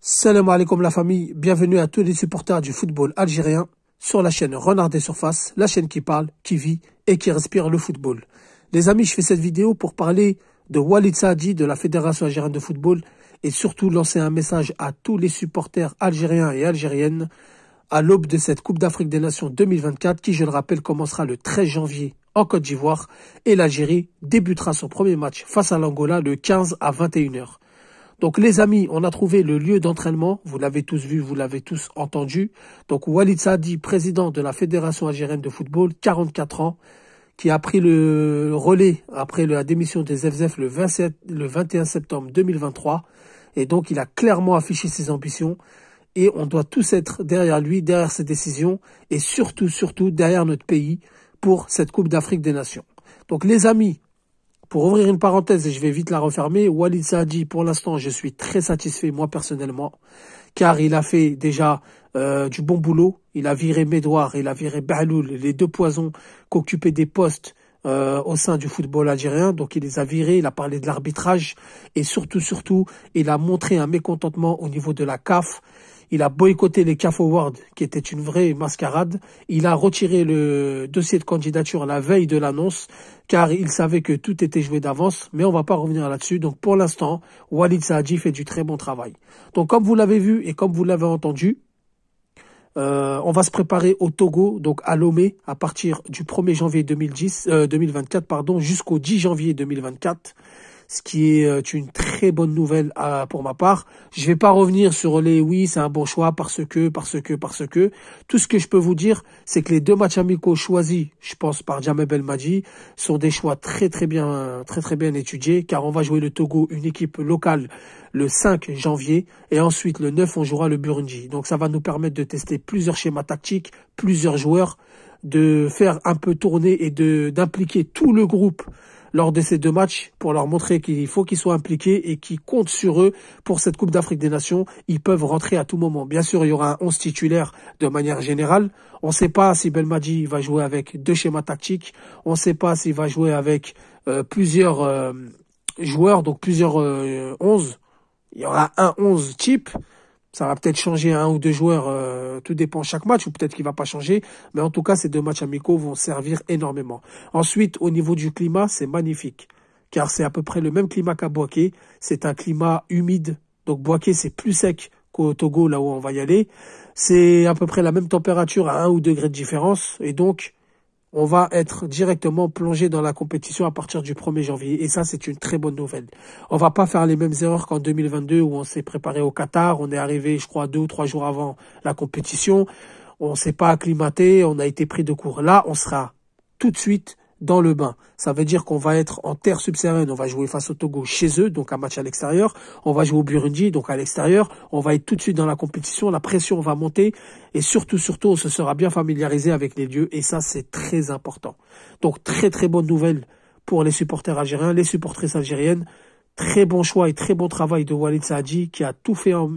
Salam alaikum la famille, bienvenue à tous les supporters du football algérien sur la chaîne Renard des Surfaces, la chaîne qui parle, qui vit et qui respire le football. Les amis, je fais cette vidéo pour parler de Walid Saadi de la Fédération algérienne de football et surtout lancer un message à tous les supporters algériens et algériennes à l'aube de cette Coupe d'Afrique des Nations 2024 qui, je le rappelle, commencera le 13 janvier en Côte d'Ivoire et l'Algérie débutera son premier match face à l'Angola le 15 à 21h. Donc les amis, on a trouvé le lieu d'entraînement, vous l'avez tous vu, vous l'avez tous entendu. Donc Walid Saadi, président de la Fédération algérienne de football, 44 ans, qui a pris le relais après la démission des FZF le 21 septembre 2023. Et donc il a clairement affiché ses ambitions et on doit tous être derrière lui, derrière ses décisions et surtout derrière notre pays pour cette Coupe d'Afrique des Nations. Donc les amis, pour ouvrir une parenthèse, et je vais vite la refermer, Walid Saadi, pour l'instant, je suis très satisfait, moi personnellement, car il a fait déjà du bon boulot. Il a viré Medouar, il a viré Bahloul, les deux poisons qui occupaient des postes au sein du football algérien. Donc il les a virés, il a parlé de l'arbitrage et surtout, il a montré un mécontentement au niveau de la CAF. Il a boycotté les CAF Awards, qui était une vraie mascarade. Il a retiré le dossier de candidature la veille de l'annonce, car il savait que tout était joué d'avance. Mais on va pas revenir là-dessus. Donc pour l'instant, Walid Saadi fait du très bon travail. Donc comme vous l'avez vu et comme vous l'avez entendu, on va se préparer au Togo, donc à Lomé, à partir du 1er janvier 2024, jusqu'au 10 janvier 2024. Ce qui est une très bonne nouvelle pour ma part. Je vais pas revenir sur les oui, c'est un bon choix parce que. Tout ce que je peux vous dire, c'est que les deux matchs amicaux choisis, je pense par Djamel Belmadi, sont des choix très bien étudiés, car on va jouer le Togo, une équipe locale, le 5 janvier, et ensuite le 9, on jouera le Burundi. Donc ça va nous permettre de tester plusieurs schémas tactiques, plusieurs joueurs, de faire un peu tourner et d'impliquer tout le groupe lors de ces deux matchs pour leur montrer qu'il faut qu'ils soient impliqués et qu'ils comptent sur eux pour cette Coupe d'Afrique des Nations. Ils peuvent rentrer à tout moment. Bien sûr, il y aura un 11 titulaire de manière générale. On ne sait pas si Belmadi va jouer avec deux schémas tactiques. On ne sait pas s'il va jouer avec plusieurs joueurs, donc plusieurs 11. Il y aura un 11 type. Ça va peut-être changer un ou deux joueurs, tout dépend chaque match, ou peut-être qu'il va pas changer. Mais en tout cas, ces deux matchs amicaux vont servir énormément. Ensuite, au niveau du climat, c'est magnifique. Car c'est à peu près le même climat qu'à Bouaké. C'est un climat humide. Donc Bouaké, c'est plus sec qu'au Togo, là où on va y aller. C'est à peu près la même température à 1 ou 2 degrés de différence. Et donc, on va être directement plongé dans la compétition à partir du 1er janvier. Et ça, c'est une très bonne nouvelle. On va pas faire les mêmes erreurs qu'en 2022 où on s'est préparé au Qatar. On est arrivé, je crois, 2 ou 3 jours avant la compétition. On s'est pas acclimaté. On a été pris de court. Là, on sera tout de suite dans le bain. Ça veut dire qu'on va être en terre subsaharienne. On va jouer face au Togo chez eux, donc un match à l'extérieur. On va jouer au Burundi, donc à l'extérieur. On va être tout de suite dans la compétition. La pression va monter. Et surtout, on se sera bien familiarisé avec les lieux. Et ça, c'est très important. Donc, très bonne nouvelle pour les supporters algériens, les supportrices algériennes. Très bon choix et très bon travail de Walid Saadi qui a tout fait en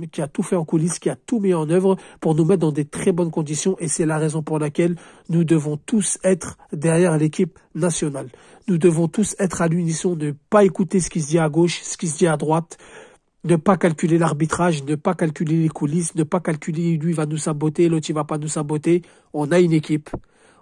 coulisses, qui a tout mis en œuvre pour nous mettre dans des très bonnes conditions et c'est la raison pour laquelle nous devons tous être derrière l'équipe nationale. Nous devons tous être à l'unisson, ne pas écouter ce qui se dit à gauche, ce qui se dit à droite, ne pas calculer l'arbitrage, ne pas calculer les coulisses, ne pas calculer lui va nous saboter, l'autre il va pas nous saboter. On a une équipe.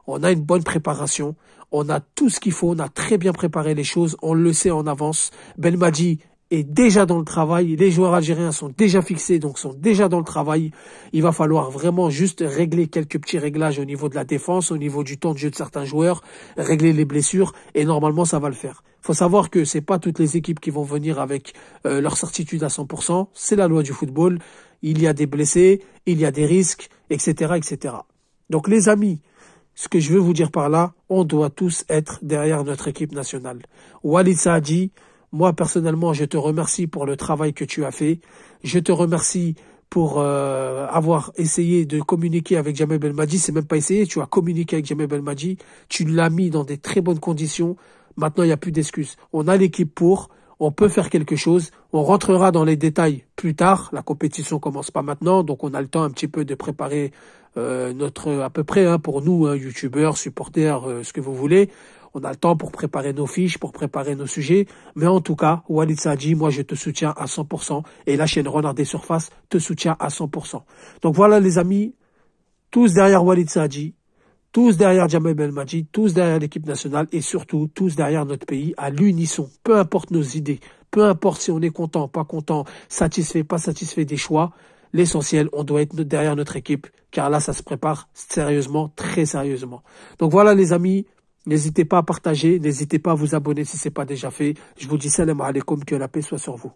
On a une bonne préparation, on a tout ce qu'il faut, on a très bien préparé les choses, on le sait en avance. Belmadi est déjà dans le travail, les joueurs algériens sont déjà fixés, donc sont déjà dans le travail. Il va falloir vraiment juste régler quelques petits réglages au niveau de la défense, au niveau du temps de jeu de certains joueurs, régler les blessures, et normalement ça va le faire. Faut savoir que c'est pas toutes les équipes qui vont venir avec leur certitude à 100%, c'est la loi du football, il y a des blessés, il y a des risques, etc. Donc les amis, ce que je veux vous dire par là, on doit tous être derrière notre équipe nationale. Walid Saadi, moi personnellement, je te remercie pour le travail que tu as fait. Je te remercie pour avoir essayé de communiquer avec Djamel Belmadi. C'est même pas essayé, tu as communiqué avec Djamel Belmadi. Tu l'as mis dans des très bonnes conditions. Maintenant, il n'y a plus d'excuses. On a l'équipe pour, on peut faire quelque chose. On rentrera dans les détails plus tard. La compétition commence pas maintenant, donc on a le temps un petit peu de préparer notre à peu près pour nous, youtubeurs, supporters, ce que vous voulez. On a le temps pour préparer nos fiches, pour préparer nos sujets. Mais en tout cas, Walid Saadji, moi je te soutiens à 100%. Et la chaîne Renard des Surfaces te soutient à 100%. Donc voilà les amis, tous derrière Walid Saadji, tous derrière Djamel Belmadi, tous derrière l'équipe nationale et surtout tous derrière notre pays à l'unisson. Peu importe nos idées, peu importe si on est content, pas content, satisfait, pas satisfait des choix. L'essentiel, on doit être derrière notre équipe, car là, ça se prépare sérieusement, très sérieusement. Donc voilà les amis, n'hésitez pas à partager, n'hésitez pas à vous abonner si ce n'est pas déjà fait. Je vous dis salam alaikum, que la paix soit sur vous.